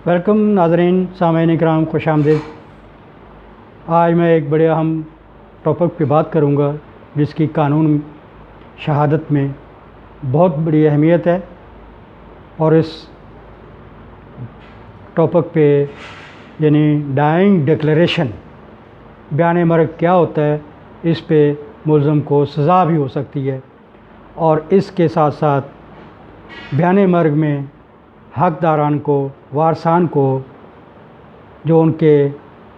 Welcome ناظرین، سامعین کرام، خوش آمدید۔ آج میں ایک بڑے اہم ٹاپک پہ بات کروں گا جس کی قانون شہادت میں بہت بڑی اہمیت ہے، اور اس ٹاپک پہ یعنی ڈائنگ ڈکلیریشن، بیان مرگ کیا ہوتا ہے، اس پہ ملزم کو سزا بھی ہو سکتی ہے، اور اس کے ساتھ ساتھ بیان مرگ میں حقداران کو، وارثان کو، جو ان کے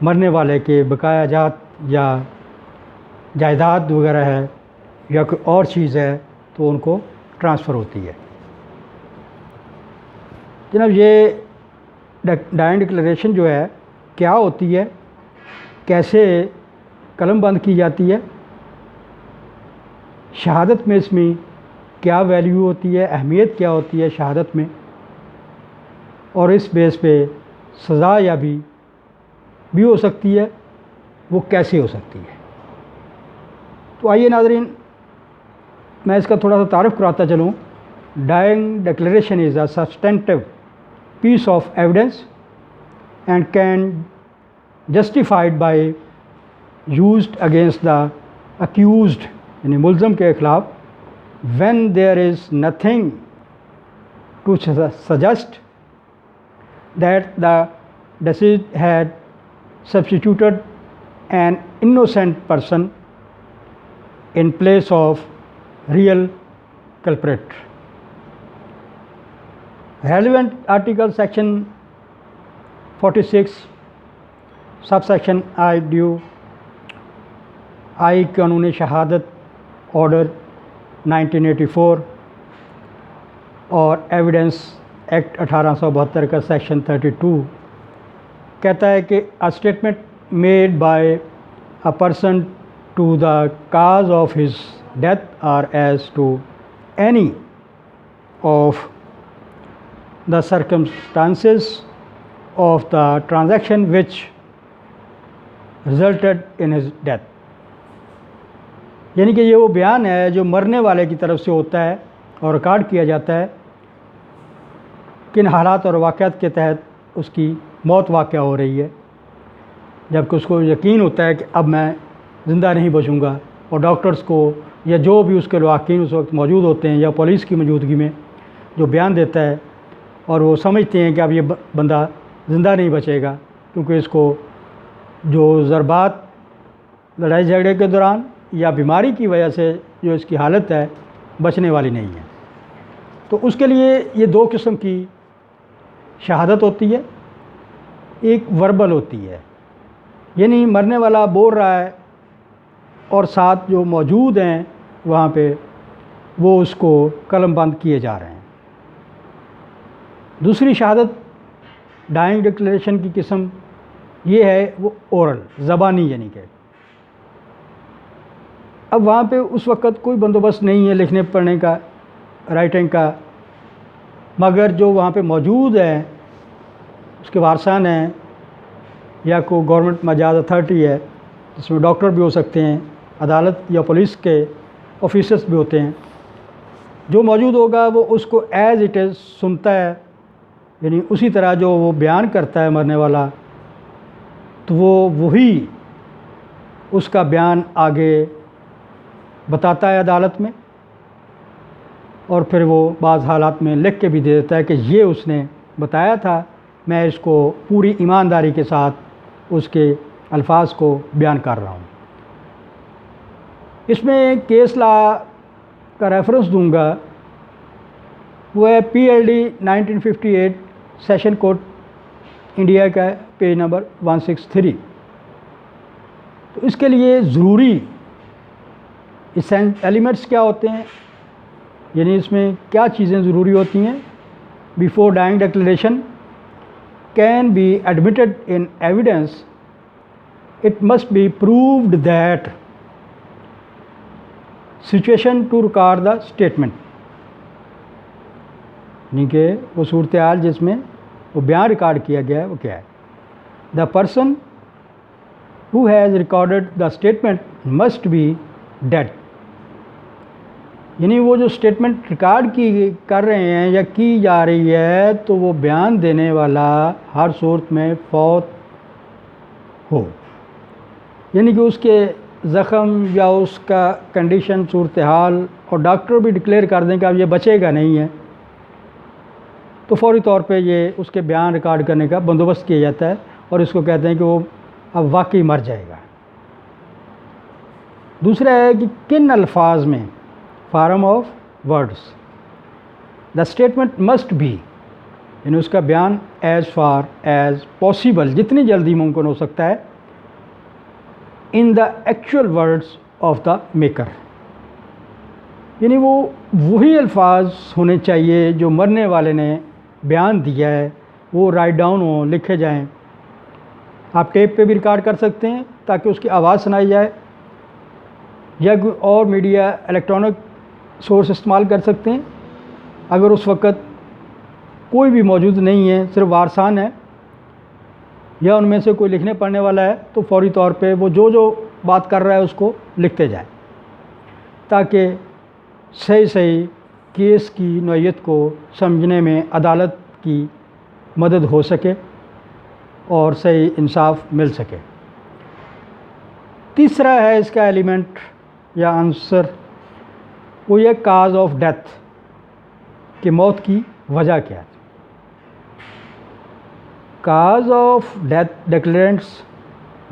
مرنے والے کے بقایا جات یا جائیداد وغیرہ ہے یا کوئی اور چیز ہے تو ان کو ٹرانسفر ہوتی ہے۔ جناب، یہ ڈائنگ ڈکلیریشن جو ہے کیا ہوتی ہے، کیسے قلم بند کی جاتی ہے، شہادت میں اس میں کیا ویلیو ہوتی ہے، اہمیت کیا ہوتی ہے شہادت میں، اور اس بیس پہ سزا یا بھی ہو سکتی ہے، وہ کیسے ہو سکتی ہے۔ تو آئیے ناظرین، میں اس کا تھوڑا سا تعارف کراتا چلوں۔ Dying declaration is a substantive piece of evidence and can justified by used against the accused, یعنی ملزم کے خلاف، when there is nothing to suggest that the deceased had substituted an innocent person in place of real culprit. Relevant article section 46 subsection I قانون شہادت order 1984 اور evidence act 1872 کا section 32 کہتا ہے کہ statement made by a person to the cause of his death or as to any of the circumstances of the transaction which resulted in his death, یعنی کہ یہ وہ بیان ہے جو مرنے والے کی طرف سے ہوتا ہے اور ریکارڈ کیا جاتا ہے، کن حالات اور واقعات کے تحت اس کی موت واقع ہو رہی ہے، جبکہ اس کو یقین ہوتا ہے کہ اب میں زندہ نہیں بچوں گا، اور ڈاکٹرز کو یا جو بھی اس کے لواحقین اس وقت موجود ہوتے ہیں یا پولیس کی موجودگی میں جو بیان دیتا ہے، اور وہ سمجھتے ہیں کہ اب یہ بندہ زندہ نہیں بچے گا، کیونکہ اس کو جو ضربات لڑائی جھگڑے کے دوران یا بیماری کی وجہ سے جو اس کی حالت ہے بچنے والی نہیں ہے۔ تو اس کے لیے یہ دو قسم کی شہادت ہوتی ہے، ایک وربل ہوتی ہے، یعنی مرنے والا بول رہا ہے اور ساتھ جو موجود ہیں وہاں پہ وہ اس کو قلم بند کیے جا رہے ہیں۔ دوسری شہادت ڈائنگ ڈکلیریشن کی قسم یہ ہے وہ اورل، زبانی، یعنی کہ اب وہاں پہ اس وقت کوئی بندوبست نہیں ہے لکھنے پڑھنے کا، رائٹنگ کا، مگر جو وہاں پہ موجود ہیں اس کے وارثان ہیں یا کوئی گورنمنٹ مجاز اتھارٹی ہے جس میں ڈاکٹر بھی ہو سکتے ہیں، عدالت یا پولیس کے آفیسرز بھی ہوتے ہیں، جو موجود ہوگا وہ اس کو ایز اٹ از سنتا ہے، یعنی اسی طرح جو وہ بیان کرتا ہے مرنے والا، تو وہ وہی اس کا بیان آگے بتاتا ہے عدالت میں، اور پھر وہ بعض حالات میں لکھ کے بھی دے دیتا ہے کہ یہ اس نے بتایا تھا، میں اس کو پوری ایمانداری کے ساتھ اس کے الفاظ کو بیان کر رہا ہوں۔ اس میں کیس لا کا ریفرنس دوں گا، وہ ہے PLD 1958 سیشن کوڈ انڈیا کا پیج نمبر 163۔ تو اس کے لیے ضروری ایلیمنٹس کیا ہوتے ہیں، یعنی اس میں کیا چیزیں ضروری ہوتی ہیں۔ Before dying declaration can be admitted in evidence, it must be proved that situation to record the statement, یعنی کہ وہ صورتحال جس میں وہ بیان ریکارڈ کیا گیا ہے وہ کیا ہے۔ The person who has recorded the statement must be dead, یعنی وہ جو اسٹیٹمنٹ ریکارڈ کر رہے ہیں یا کی جا رہی ہے تو وہ بیان دینے والا ہر صورت میں فوت ہو، یعنی کہ اس کے زخم یا اس کا کنڈیشن صورتحال اور ڈاکٹر بھی ڈکلیئر کر دیں کہ اب یہ بچے گا نہیں ہے، تو فوری طور پہ یہ اس کے بیان ریکارڈ کرنے کا بندوبست کیا جاتا ہے اور اس کو کہتے ہیں کہ وہ اب واقعی مر جائے گا۔ دوسرا ہے کہ کن الفاظ میں، form of words, the statement must be, یعنی اس کا بیان ایز فار ایز پاسبل، جتنی جلدی ممکن ہو سکتا ہے، in the actual words of the maker, یعنی وہ وہی الفاظ ہونے چاہیے جو مرنے والے نے بیان دیا ہے، وہ رائٹ ڈاؤن ہوں، لکھے جائیں۔ آپ ٹیپ پہ بھی ریکارڈ کر سکتے ہیں تاکہ اس کی آواز سنائی جائے، یا کوئی اور میڈیا الیکٹرانک سورس استعمال کر سکتے ہیں۔ اگر اس وقت کوئی بھی موجود نہیں ہے، صرف وارثان ہے یا ان میں سے کوئی لکھنے پڑھنے والا ہے، تو فوری طور پہ وہ جو بات کر رہا ہے اس کو لکھتے جائیں تاکہ صحیح کیس کی نوعیت کو سمجھنے میں عدالت کی مدد ہو سکے اور صحیح انصاف مل سکے۔ تیسرا ہے اس کا ایلیمنٹ یا عنصر، وہ یہ کاز آف ڈیتھ، کہ موت کی وجہ کیا ہے۔ Cause of death declarants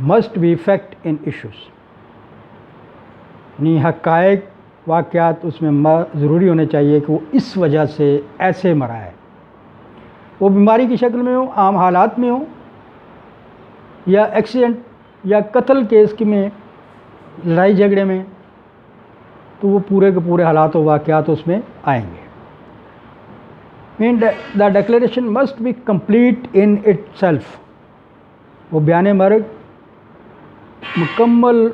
must be fact in issues, یعنی حقائق واقعات اس میں ضروری ہونے چاہیے کہ وہ اس وجہ سے ایسے مرا ہے، وہ بیماری کی شکل میں ہو، عام حالات میں ہو، یا ایکسیڈنٹ یا قتل کیس میں، لڑائی جھگڑے میں، تو وہ پورے کے پورے حالات و واقعات اس میں آئیں گے۔ The declaration must be complete in itself, وہ بیان مرگ مکمل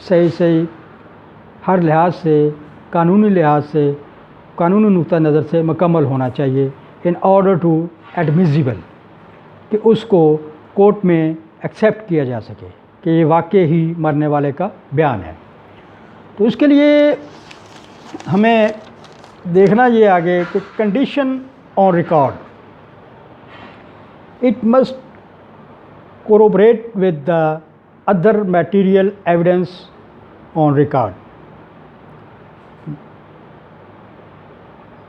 صحیح ہر لحاظ سے، قانونی لحاظ سے، قانونی نقطہ نظر سے مکمل ہونا چاہیے، ان آرڈر ٹو ایڈمیزیبل، کہ اس کو کورٹ میں ایکسیپٹ کیا جا سکے کہ یہ واقعی ہی مرنے والے کا بیان ہے۔ تو اس کے لیے ہمیں دیکھنا یہ آگے کہ condition on record, it must corroborate with the other material evidence on record.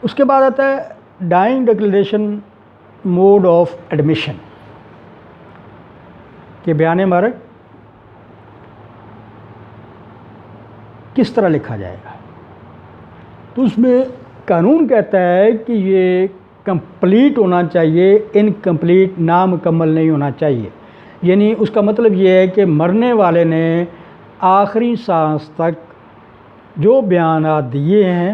اس کے بعد آتا ہے dying declaration mode of admission, کہ بیان مرگ کس طرح لکھا جائے گا۔ تو اس میں قانون کہتا ہے کہ یہ کمپلیٹ ہونا چاہیے، انکمپلیٹ نامکمل نہیں ہونا چاہیے، یعنی اس کا مطلب یہ ہے کہ مرنے والے نے آخری سانس تک جو بیانات دیے ہیں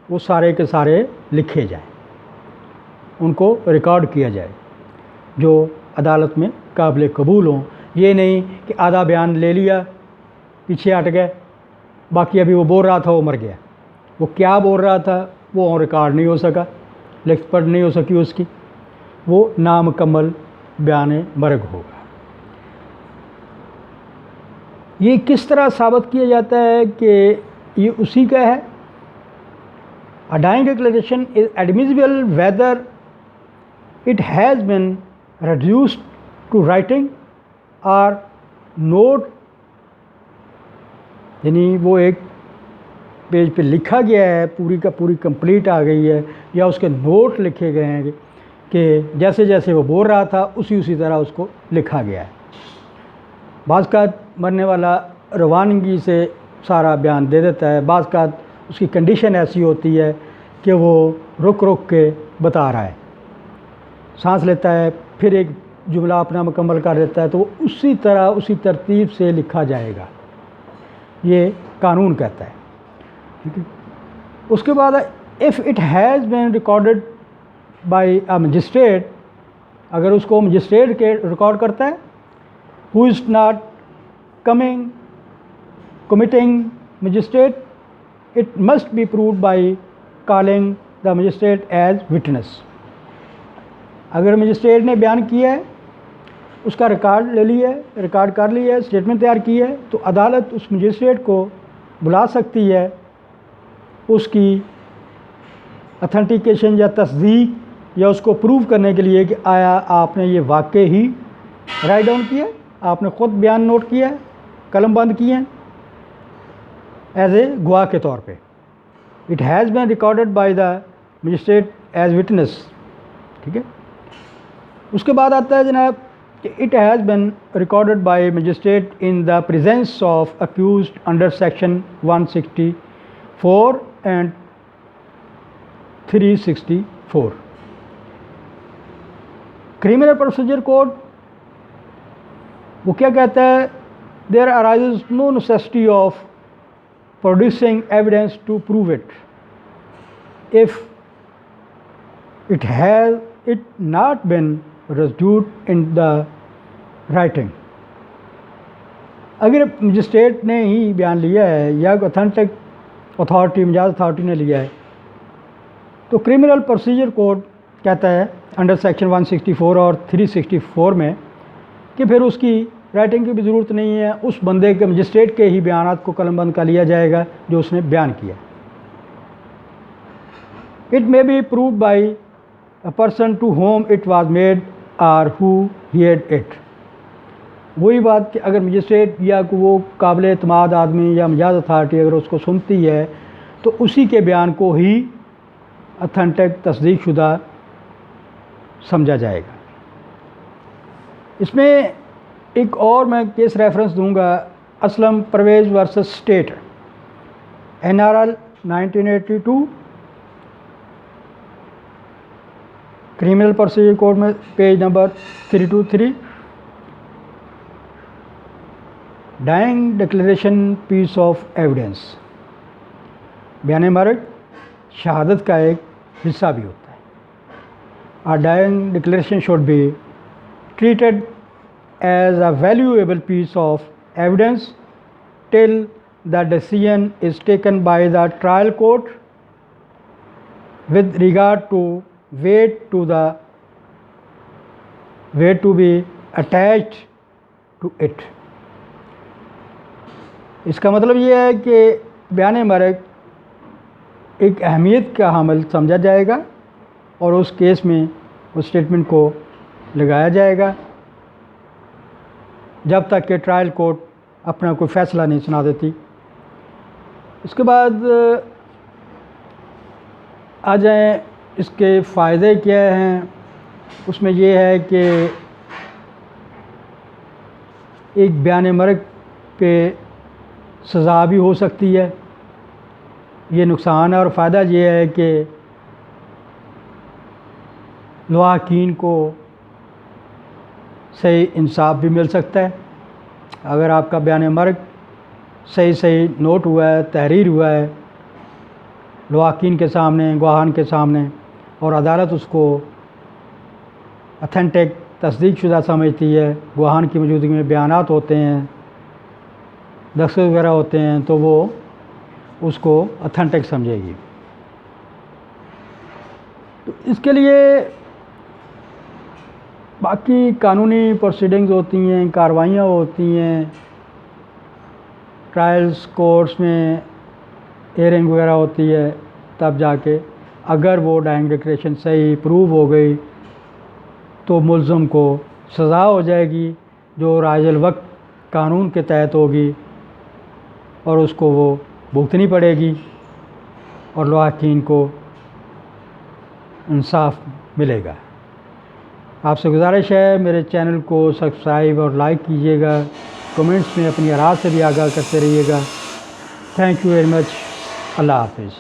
وہ سارے کے سارے لکھے جائیں، ان کو ریکارڈ کیا جائے جو عدالت میں قابل قبول ہوں۔ یہ نہیں کہ آدھا بیان لے لیا، پیچھے ہٹ گئے، باقی ابھی وہ بول رہا تھا وہ مر گیا، وہ کیا بول رہا تھا وہ آن ریکارڈ نہیں ہو سکا، لکھ پڑھ نہیں ہو سکی اس کی، وہ نامکمل بیان مرگ ہوگا۔ یہ کس طرح ثابت کیا جاتا ہے کہ یہ اسی کا ہے؟ A dying declaration is admissible whether it has been reduced to writing or note، یعنی وہ ایک پیج پہ لکھا گیا ہے، پوری کا پوری کمپلیٹ آ گئی ہے، یا اس کے نوٹ لکھے گئے ہیں کہ جیسے جیسے وہ بول رہا تھا اسی طرح اس کو لکھا گیا ہے۔ بعض کا مرنے والا روانگی سے سارا بیان دے دیتا ہے، بعض کا اس کی کنڈیشن ایسی ہوتی ہے کہ وہ رک کے بتا رہا ہے، سانس لیتا ہے پھر ایک جملہ اپنا مکمل کر دیتا ہے، تو وہ اسی طرح اسی ترتیب سے لکھا جائے گا، یہ قانون کہتا ہے۔ ٹھیک ہے، اس کے بعد if it has been recorded by a magistrate، اگر اس کو مجسٹریٹ کے ریکارڈ کرتا ہے who is not committing magistrate، it must be proved by calling the magistrate as witness۔ اگر مجسٹریٹ نے بیان کیا ہے، اس کا ریکارڈ لے لیا ہے، ریکارڈ کر لیا ہے، اسٹیٹمنٹ تیار کی ہے، تو عدالت اس مجسٹریٹ کو بلا سکتی ہے اس کی اتھینٹیکیشن یا تصدیق یا اس کو پروو کرنے کے لیے کہ آیا آپ نے یہ واقع ہی رائٹ ڈاؤن کیا ہے، آپ نے خود بیان نوٹ کیا ہے، قلم بند کیے ہیں ایز اے گواہ کے طور پہ. It has been recorded by the magistrate as witness. ٹھیک ہے. اس کے بعد آتا ہے جناب کہ it has been recorded by magistrate in the presence of accused under section 164 and 364. Criminal procedure code وہ کیا کہتا ہے؟ There arises no necessity of producing evidence to prove it if it has not been reduced in the writing. اگر magistrate نے ہی بیان لیا ہے یا اتھینٹک اتھارٹی مجاز اتھارٹی نے لیا ہے تو کرمنل پروسیجر کوڈ کہتا ہے انڈر سیکشن 164 اور 364 میں کہ پھر اس کی رائٹنگ کی بھی ضرورت نہیں ہے، اس بندے کے مجسٹریٹ کے ہی بیانات کو قلم بند کر لیا جائے گا جو اس نے بیان کیا. It may be proved by a person to whom it was made or who ہیئرڈ it. وہی بات کہ اگر مجسٹریٹ یا وہ قابل اعتماد آدمی یا مجاز اتھارٹی اگر اس کو سنتی ہے تو اسی کے بیان کو ہی اتھینٹک تصدیق شدہ سمجھا جائے گا. اس میں ایک اور میں کیس ریفرنس دوں گا، Aslam Parvez versus state, NRL 1982، criminal procedure code میں page number 323. Dying declaration piece of evidence. بیان مرگ شہادت کا ایک حصہ بھی ہوتا ہے. A dying declaration should be treated as a valuable piece of evidence till the decision is taken by the trial court with regard to weight to be attached to it. اس کا مطلب یہ ہے کہ بیان مرگ ایک اہمیت کا حامل سمجھا جائے گا اور اس کیس میں اس اسٹیٹمنٹ کو لگایا جائے گا جب تک کہ ٹرائل کورٹ اپنا کوئی فیصلہ نہیں سنا دیتی. اس کے بعد آ جائیں اس کے فائدے کیا ہیں. اس میں یہ ہے کہ ایک بیان مرگ پہ سزا بھی ہو سکتی ہے، یہ نقصان ہے. اور فائدہ یہ ہے کہ لواحقین کو صحیح انصاف بھی مل سکتا ہے. اگر آپ کا بیان مرگ صحیح نوٹ ہوا ہے، تحریر ہوا ہے لواحقین کے سامنے، گواہان کے سامنے، اور عدالت اس کو اتھینٹک تصدیق شدہ سمجھتی ہے، گواہان کی موجودگی میں بیانات ہوتے ہیں، دستخط وغیرہ ہوتے ہیں، تو وہ اس کو اتھینٹک سمجھے گی. تو اس کے لیے باقی قانونی پروسیڈنگز ہوتی ہیں، کاروائیاں ہوتی ہیں، ٹرائلز کورٹس میں ہیئرنگ وغیرہ ہوتی ہے، تب جا کے اگر وہ ڈائنگ ڈکلیریشن صحیح پروو ہو گئی تو ملزم کو سزا ہو جائے گی جو رائج الوقت قانون کے تحت ہوگی اور اس کو وہ بھگتنی پڑے گی اور لواحقین کو انصاف ملے گا. آپ سے گزارش ہے میرے چینل کو سبسکرائب اور لائک کیجیے گا، کمنٹس میں اپنی آراء سے بھی آگاہ کرتے رہیے گا. Thank you very much. اللہ حافظ.